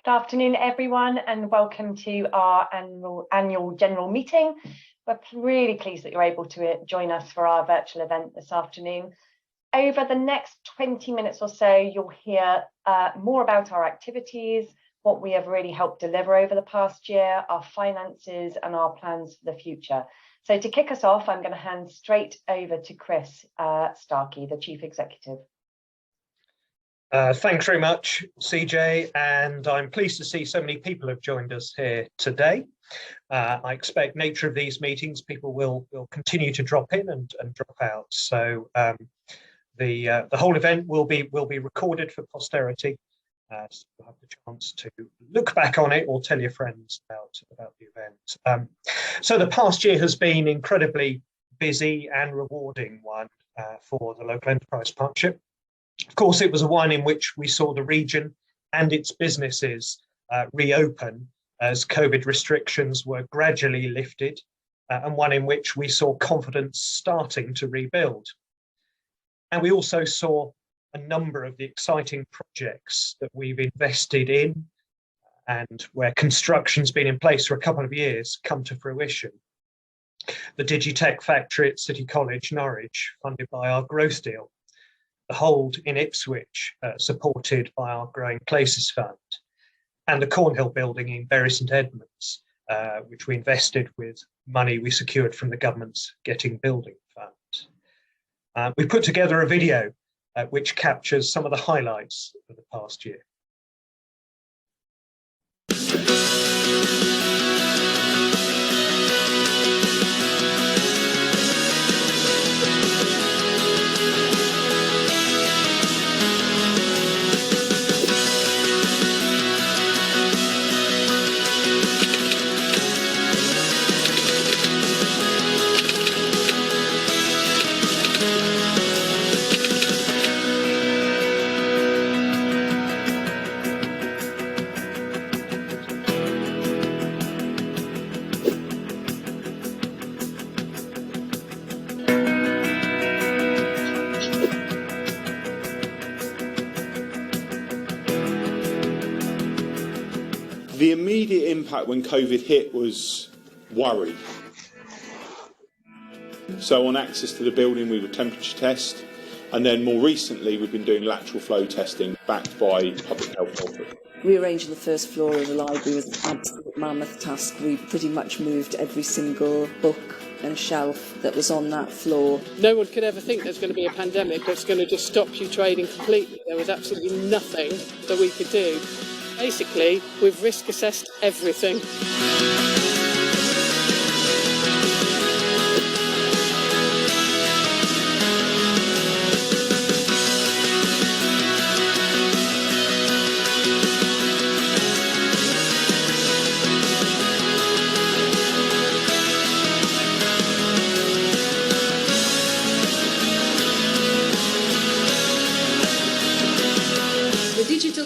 Good afternoon, everyone, and welcome to our annual general meeting. We're really pleased that you're able to join us for our virtual event this afternoon. Over the next 20 minutes or so, you'll hear more about our activities, what we have really helped deliver over the past year, our finances, and our plans for the future. So to kick us off, I'm going to hand straight over to Chris Starkey, the Chief Executive. Thanks very much, CJ, and I'm pleased to see so many people have joined us here today. I expect nature of these meetings, people will continue to drop in and drop out. So the whole event will be recorded for posterity, so you'll have the chance to look back on it or tell your friends about the event. So the past year has been incredibly busy and rewarding one for the Local Enterprise Partnership. Of course, it was a one in which we saw the region and its businesses reopen as COVID restrictions were gradually lifted, and one in which we saw confidence starting to rebuild. And we also saw a number of the exciting projects that we've invested in and where construction's been in place for a couple of years come to fruition. The Digitech factory at City College, Norwich, funded by our growth deal. The Hold in Ipswich, supported by our Growing Places Fund, and the Cornhill building in Bury St Edmunds, which we invested with money we secured from the government's Getting Building Fund. We put together a video which captures some of the highlights of the past year. The immediate impact when COVID hit was worry. So on access to the building, we would temperature test, and then more recently, we've been doing lateral flow testing backed by public health authorities. Rearranging the first floor of the library was an absolute mammoth task. We pretty much moved every single book and shelf that was on that floor. No one could ever think there's going to be a pandemic that's going to just stop you trading completely. There was absolutely nothing that we could do. Basically, we've risk assessed everything.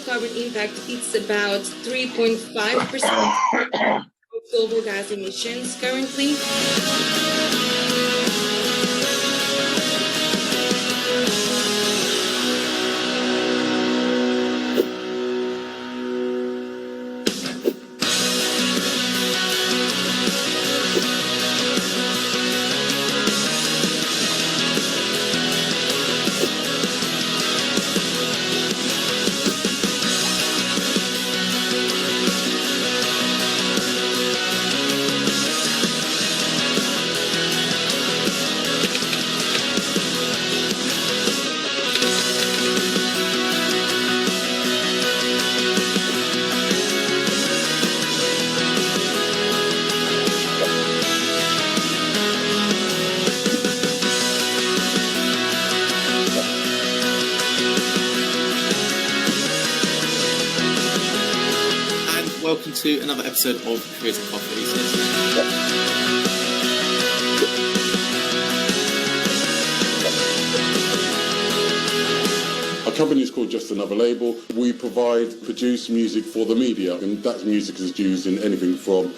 Carbon impact, it's about 3.5% of global gas emissions currently. Welcome to another episode of Careers and Coffee. I'll try company is called Just Another Label. We produce music for the media, and that music is used in anything from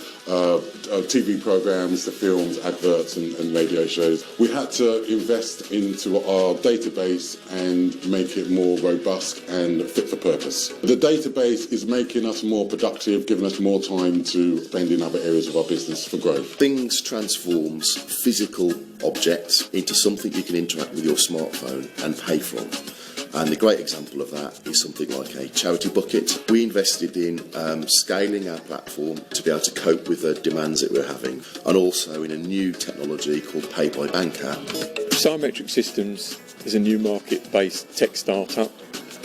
TV programmes to films, adverts and radio shows. We had to invest into our database and make it more robust and fit for purpose. The database is making us more productive, giving us more time to spend in other areas of our business for growth. Things transforms physical objects into something you can interact with your smartphone and pay from. And a great example of that is something like a charity bucket. We invested in scaling our platform to be able to cope with the demands that we're having, and also in a new technology called Pay by Bank app. Biometric Systems is a new market-based tech startup.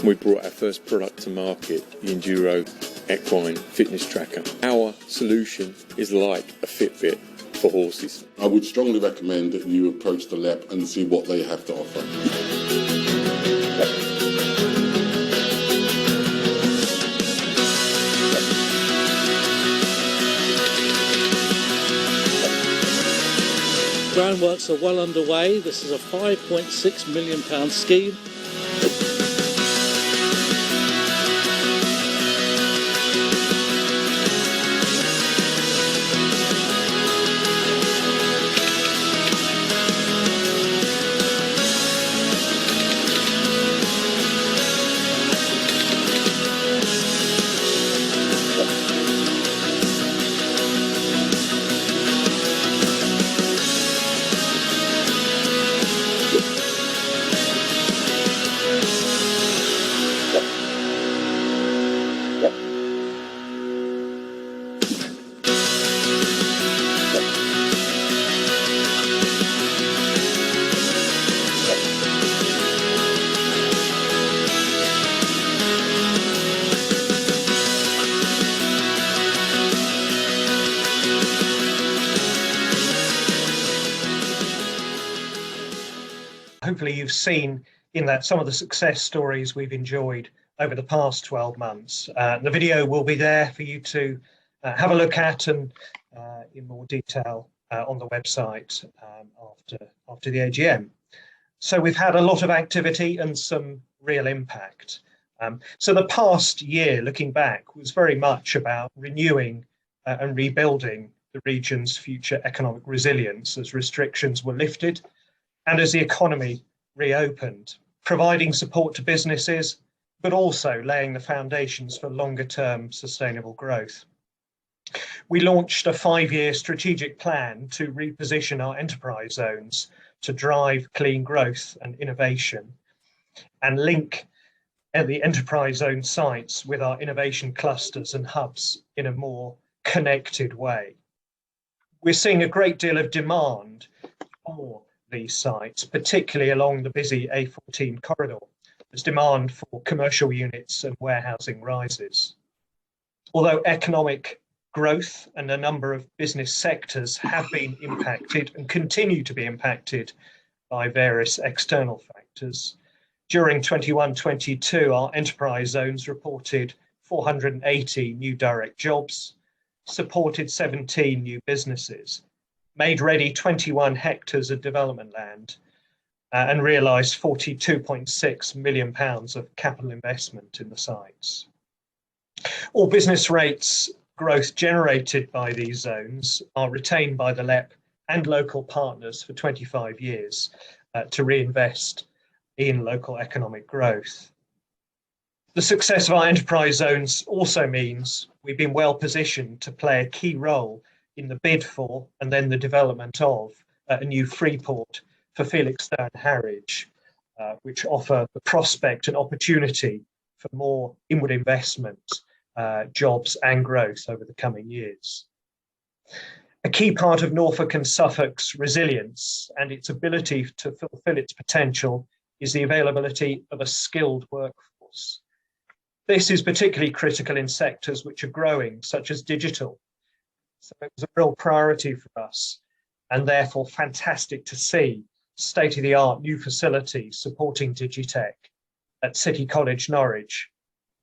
We brought our first product to market, the Enduro Equine Fitness Tracker. Our solution is like a Fitbit for horses. I would strongly recommend that you approach the LEP and see what they have to offer. Groundworks are well underway. This is a £5.6 million scheme. Hopefully you've seen in that some of the success stories we've enjoyed over the past 12 months. The video will be there for you to have a look at and in more detail on the website after the AGM. So we've had a lot of activity and some real impact. So the past year, looking back, was very much about renewing and rebuilding the region's future economic resilience as restrictions were lifted and as the economy reopened, providing support to businesses, but also laying the foundations for longer-term sustainable growth. We launched a 5-year strategic plan to reposition our enterprise zones to drive clean growth and innovation and link the enterprise zone sites with our innovation clusters and hubs in a more connected way. We're seeing a great deal of demand for these sites, particularly along the busy A14 corridor, as demand for commercial units and warehousing rises. Although economic growth and a number of business sectors have been impacted and continue to be impacted by various external factors, during 21-22, our enterprise zones reported 480 new direct jobs, supported 17 new businesses, made ready 21 hectares of development land, and realised £42.6 million of capital investment in the sites. All business rates growth generated by these zones are retained by the LEP and local partners for 25 years to reinvest in local economic growth. The success of our enterprise zones also means we've been well positioned to play a key role in the bid for and then the development of a new freeport for Felixstowe and Harwich, which offer the prospect and opportunity for more inward investment, jobs and growth over the coming years. A key part of Norfolk and Suffolk's resilience and its ability to fulfil its potential is the availability of a skilled workforce. This is particularly critical in sectors which are growing, such as digital. So it was a real priority for us, and therefore fantastic to see state-of-the-art new facilities supporting Digitech at City College Norwich,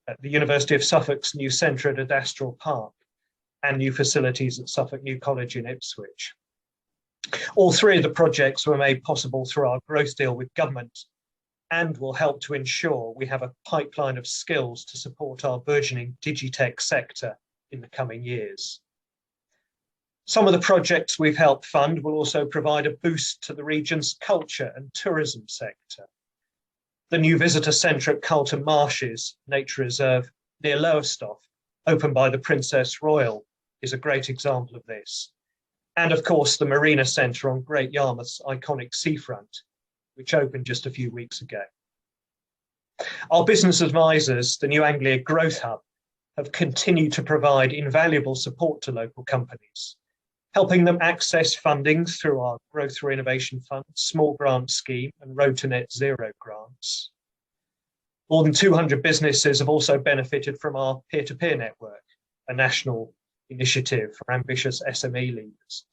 at the University of Suffolk's new centre at Adastral Park, and new facilities at Suffolk New College in Ipswich. All three of the projects were made possible through our growth deal with government and will help to ensure we have a pipeline of skills to support our burgeoning digitech sector in the coming years. Some of the projects we've helped fund will also provide a boost to the region's culture and tourism sector. The new visitor centre at Carlton Marshes Nature Reserve near Lowestoft, opened by the Princess Royal, is a great example of this. And of course, the Marina Centre on Great Yarmouth's iconic seafront, which opened just a few weeks ago. Our business advisors, the New Anglia Growth Hub, have continued to provide invaluable support to local companies, helping them access funding through our Growth through Innovation Fund, Small Grant Scheme and Road to Net Zero grants. More than 200 businesses have also benefited from our peer-to-peer network, a national initiative for ambitious SME leaders,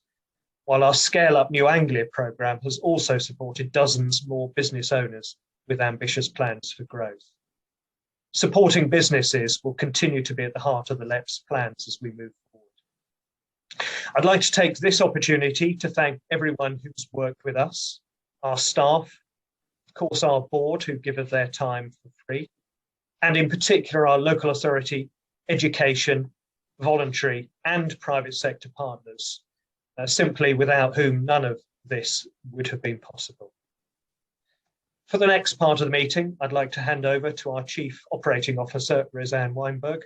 while our Scale Up New Anglia programme has also supported dozens more business owners with ambitious plans for growth. Supporting businesses will continue to be at the heart of the LEP's plans as we move forward. I'd like to take this opportunity to thank everyone who's worked with us, our staff, of course our board who give us their time for free, and in particular our local authority, education, voluntary and private sector partners, simply without whom none of this would have been possible. For the next part of the meeting, I'd like to hand over to our Chief Operating Officer, Roseanne Weinberg,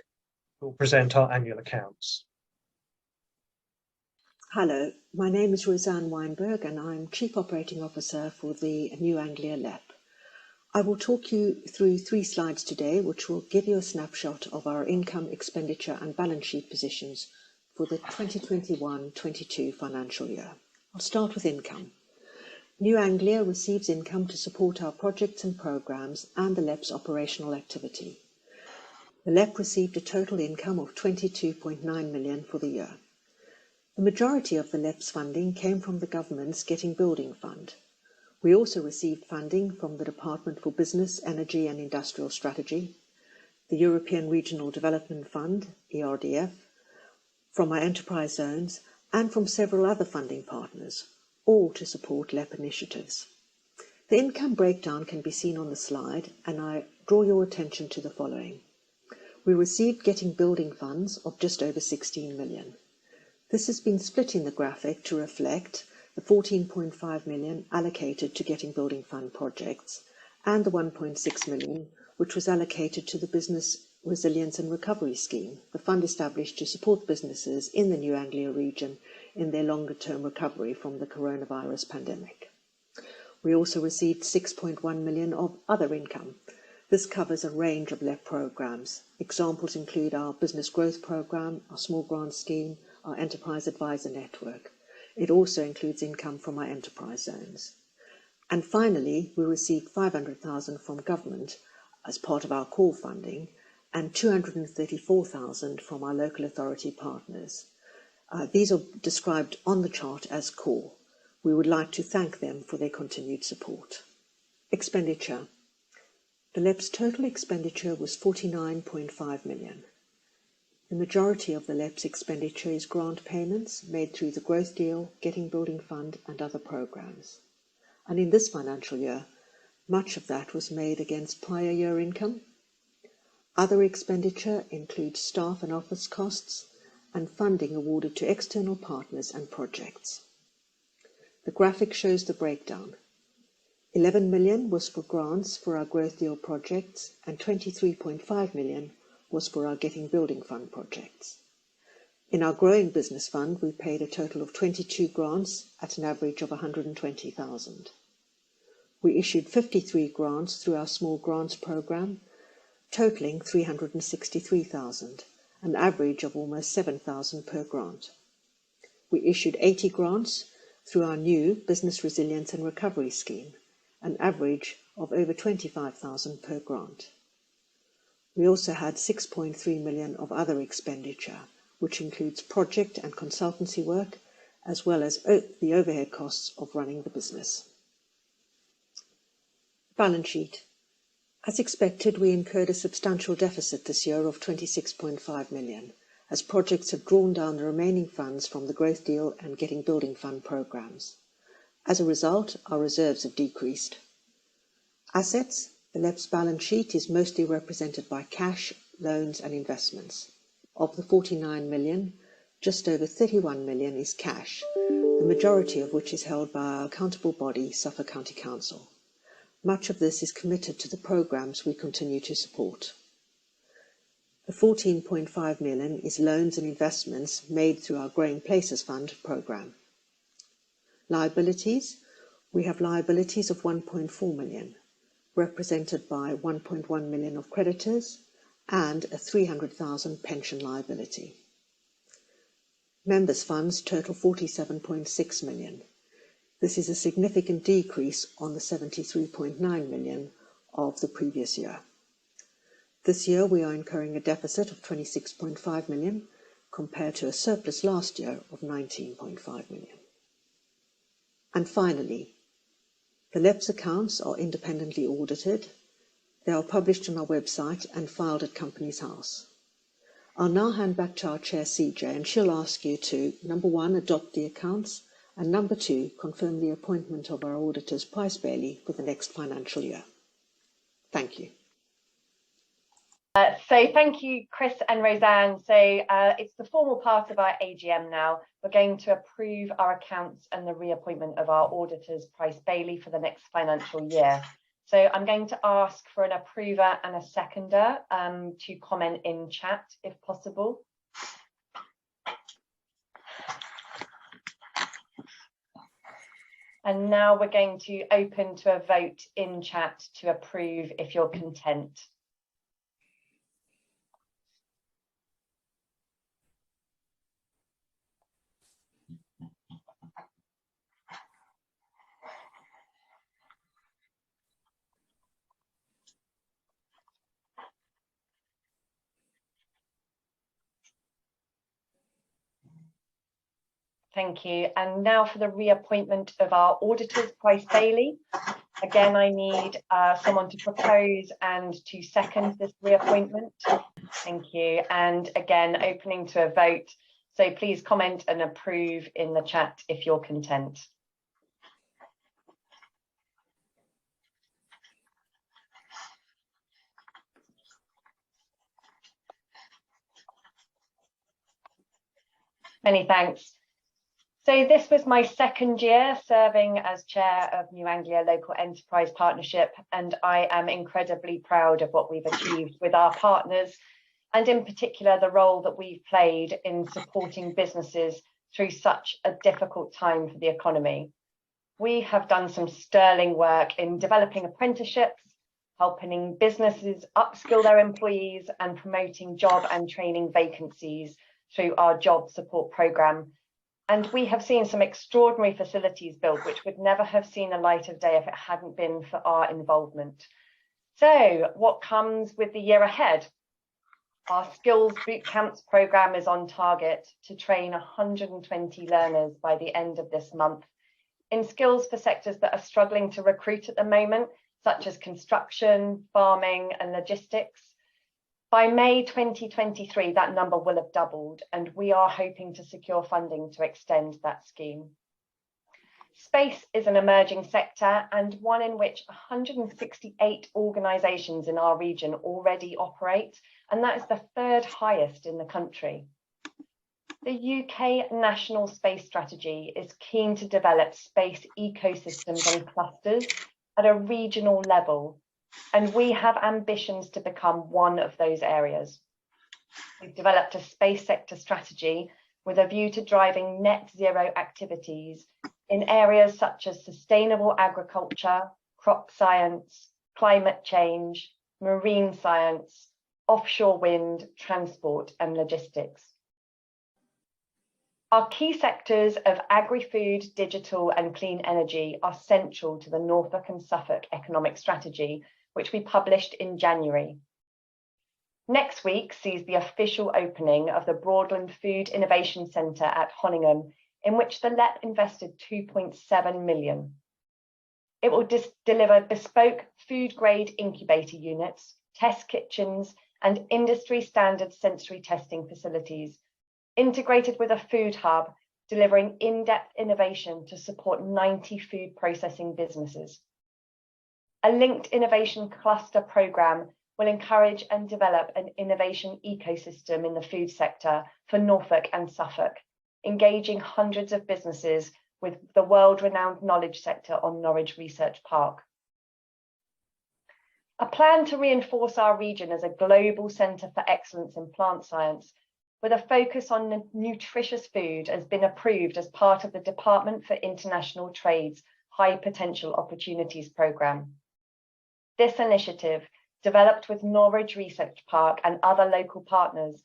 who will present our annual accounts. Hello, my name is Roseanne Weinberg and I'm Chief Operating Officer for the New Anglia LEP. I will talk you through 3 slides today, which will give you a snapshot of our income, expenditure and balance sheet positions for the 2021-22 financial year. I'll start with income. New Anglia receives income to support our projects and programmes and the LEP's operational activity. The LEP received a total income of 22.9 million for the year. The majority of the LEP's funding came from the government's Getting Building Fund. We also received funding from the Department for Business, Energy and Industrial Strategy, the European Regional Development Fund, ERDF, from our enterprise zones, and from several other funding partners, all to support LEP initiatives. The income breakdown can be seen on the slide, and I draw your attention to the following. We received Getting Building funds of just over 16 million. This has been split in the graphic to reflect the 14.5 million allocated to Getting Building Fund projects and the 1.6 million which was allocated to the Business Resilience and Recovery Scheme, the fund established to support businesses in the New Anglia region in their longer-term recovery from the coronavirus pandemic. We also received 6.1 million of other income. This covers a range of LEP programmes. Examples include our Business Growth Programme, our Small Grant Scheme, our Enterprise Advisor Network. It also includes income from our enterprise zones. And finally, we received 500,000 from government as part of our core funding and 234,000 from our local authority partners. These are described on the chart as core. We would like to thank them for their continued support. Expenditure. The LEP's total expenditure was 49.5 million. The majority of the LEP's expenditure is grant payments made through the Growth Deal, Getting Building Fund and other programmes. And in this financial year, much of that was made against prior year income. Other expenditure includes staff and office costs and funding awarded to external partners and projects. The graphic shows the breakdown. 11 million was for grants for our Growth Deal projects and 23.5 million was for our Getting Building Fund projects. In our Growing Business Fund, we paid a total of 22 grants at an average of 120,000. We issued 53 grants through our Small Grants programme, totalling 363,000, an average of almost 7,000 per grant. We issued 80 grants through our new Business Resilience and Recovery Scheme, an average of over 25,000 per grant. We also had 6.3 million of other expenditure, which includes project and consultancy work, as well as the overhead costs of running the business. Balance sheet. As expected, we incurred a substantial deficit this year of 26.5 million, as projects have drawn down the remaining funds from the Growth Deal and Getting Building Fund programmes. As a result, our reserves have decreased. Assets, the LEP's balance sheet is mostly represented by cash, loans and investments. Of the 49 million, just over 31 million is cash, the majority of which is held by our accountable body, Suffolk County Council. Much of this is committed to the programmes we continue to support. The 14.5 million is loans and investments made through our Growing Places Fund programme. Liabilities, we have liabilities of 1.4 million, represented by 1.1 million of creditors and a 300,000 pension liability. Members' funds total 47.6 million. This is a significant decrease on the 73.9 million of the previous year. This year we are incurring a deficit of 26.5 million compared to a surplus last year of 19.5 million. And finally, the LEP's accounts are independently audited. They are published on our website and filed at Companies House. I'll now hand back to our chair, CJ, and she'll ask you to, number 1, adopt the accounts, and number 2, confirm the appointment of our auditors, Price Bailey, for the next financial year. Thank you. So thank you, Chris and Roseanne. So it's the formal part of our AGM now. We're going to approve our accounts and the reappointment of our auditors, Price Bailey, for the next financial year. So I'm going to ask for an approver and a seconder to comment in chat, if possible. And now we're going to open to a vote in chat to approve if you're content. Thank you. And now for the reappointment of our auditors, Price Bailey. Again, I need someone to propose and to second this reappointment. Thank you. And again, opening to a vote. So please comment and approve in the chat if you're content. Many thanks. So this was my second year serving as chair of New Anglia Local Enterprise Partnership, and I am incredibly proud of what we've achieved with our partners, and in particular the role that we've played in supporting businesses through such a difficult time for the economy. We have done some sterling work in developing apprenticeships, helping businesses upskill their employees, and promoting job and training vacancies through our job support programme. And we have seen some extraordinary facilities built, which would never have seen the light of day if it hadn't been for our involvement. So what comes with the year ahead? Our Skills Boot Camps programme is on target to train 120 learners by the end of this month in skills for sectors that are struggling to recruit at the moment, such as construction, farming and logistics. By May 2023, that number will have doubled, and we are hoping to secure funding to extend that scheme. Space is an emerging sector and one in which 168 organisations in our region already operate, and that is the third highest in the country. The UK National Space Strategy is keen to develop space ecosystems and clusters at a regional level, and we have ambitions to become one of those areas. We've developed a space sector strategy with a view to driving net zero activities in areas such as sustainable agriculture, crop science, climate change, marine science, offshore wind, transport and logistics. Our key sectors of agri-food, digital and clean energy are central to the Norfolk and Suffolk economic strategy, which we published in January. Next week sees the official opening of the Broadland Food Innovation Centre at Honingham, in which the LEP invested 2.7 million. It will deliver bespoke food-grade incubator units, test kitchens and industry-standard sensory testing facilities, integrated with a food hub, delivering in-depth innovation to support 90 food processing businesses. A linked innovation cluster programme will encourage and develop an innovation ecosystem in the food sector for Norfolk and Suffolk, engaging hundreds of businesses with the world-renowned knowledge sector on Norwich Research Park. A plan to reinforce our region as a global centre for excellence in plant science, with a focus on nutritious food, has been approved as part of the Department for International Trade's High Potential Opportunities programme. This initiative, developed with Norwich Research Park and other local partners,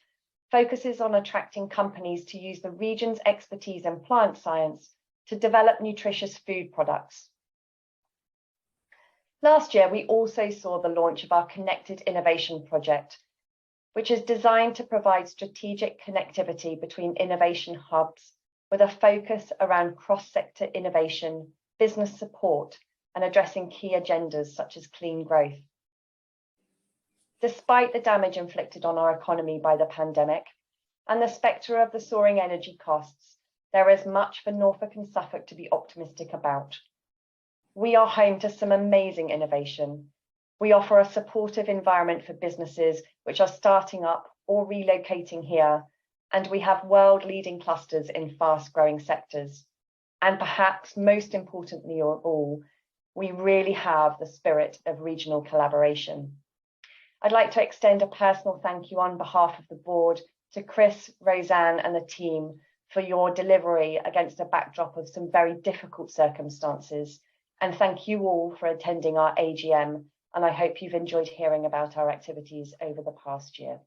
focuses on attracting companies to use the region's expertise in plant science to develop nutritious food products. Last year, we also saw the launch of our Connected Innovation Project, which is designed to provide strategic connectivity between innovation hubs with a focus around cross-sector innovation, business support, and addressing key agendas such as clean growth. Despite the damage inflicted on our economy by the pandemic and the spectre of the soaring energy costs, there is much for Norfolk and Suffolk to be optimistic about. We are home to some amazing innovation. We offer a supportive environment for businesses which are starting up or relocating here, and we have world-leading clusters in fast-growing sectors. And perhaps most importantly of all, we really have the spirit of regional collaboration. I'd like to extend a personal thank you on behalf of the board to Chris, Roseanne and the team for your delivery against a backdrop of some very difficult circumstances. And thank you all for attending our AGM, and I hope you've enjoyed hearing about our activities over the past year.